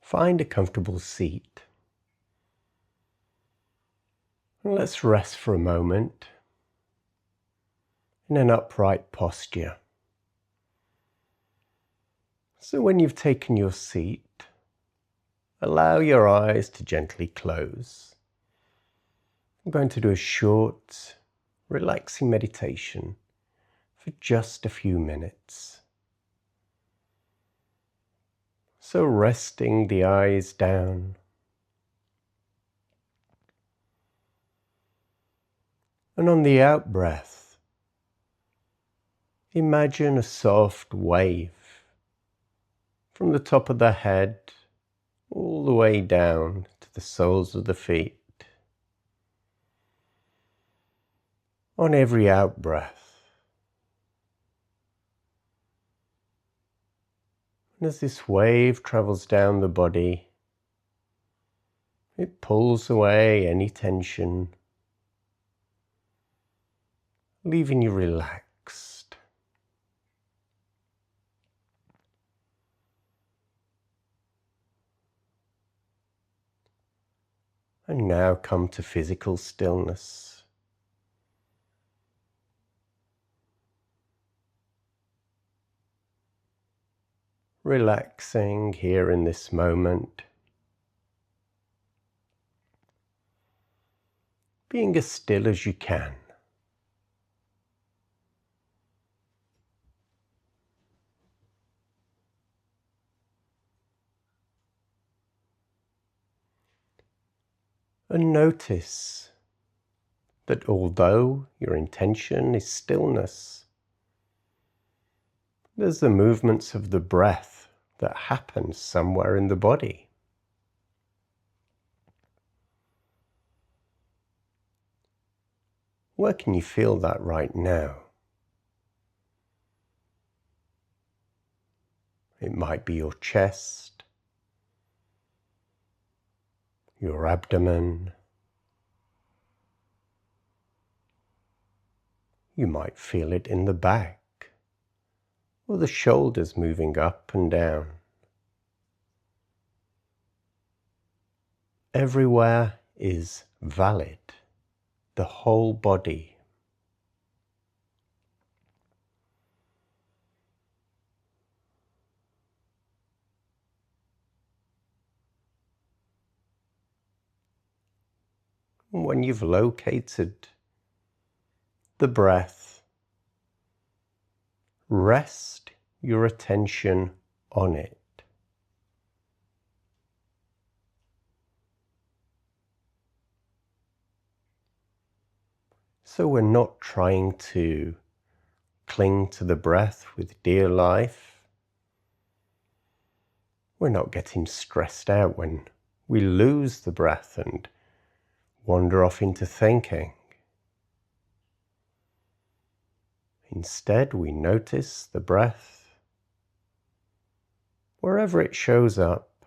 Find a comfortable seat. And let's rest for a moment in an upright posture. So when you've taken your seat, allow your eyes to gently close. I'm going to do a short, relaxing meditation for just a few minutes. So resting the eyes down. And on the out breath, imagine a soft wave from the top of the head all the way down to the soles of the feet. On every out breath, and as this wave travels down the body, it pulls away any tension, leaving you relaxed. And now come to physical stillness. Relaxing here in this moment. Being as still as you can. And notice that although your intention is stillness, there's the movements of the breath that happen somewhere in the body. Where can you feel that right now? It might be your chest, your abdomen. You might feel it in the back, or the shoulders moving up and down. Everywhere is valid, the whole body. When you've located the breath, rest your attention on it. So we're not trying to cling to the breath with dear life. We're not getting stressed out when we lose the breath and wander off into thinking. Instead, we notice the breath wherever it shows up,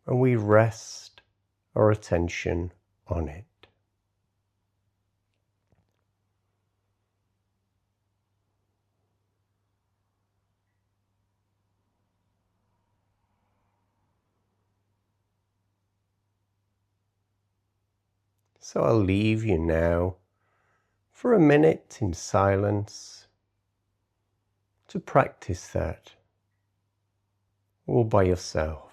and we rest our attention on it. So I'll leave you now for a minute in silence to practice that all by yourself.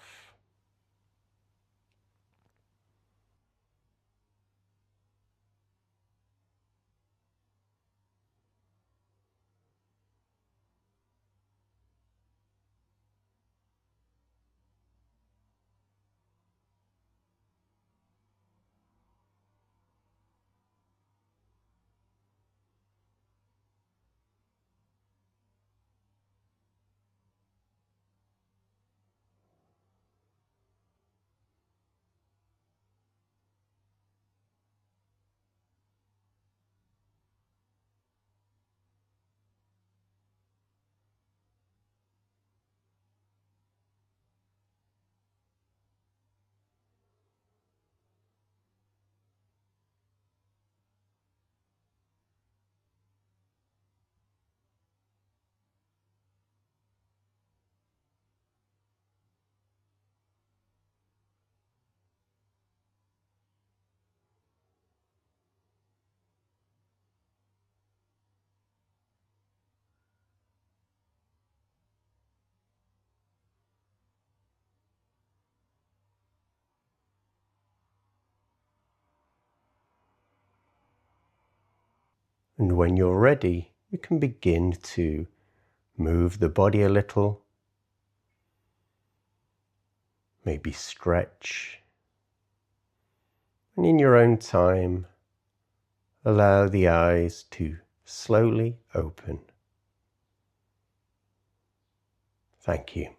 And when you're ready, you can begin to move the body a little, maybe stretch, and in your own time, allow the eyes to slowly open. Thank you.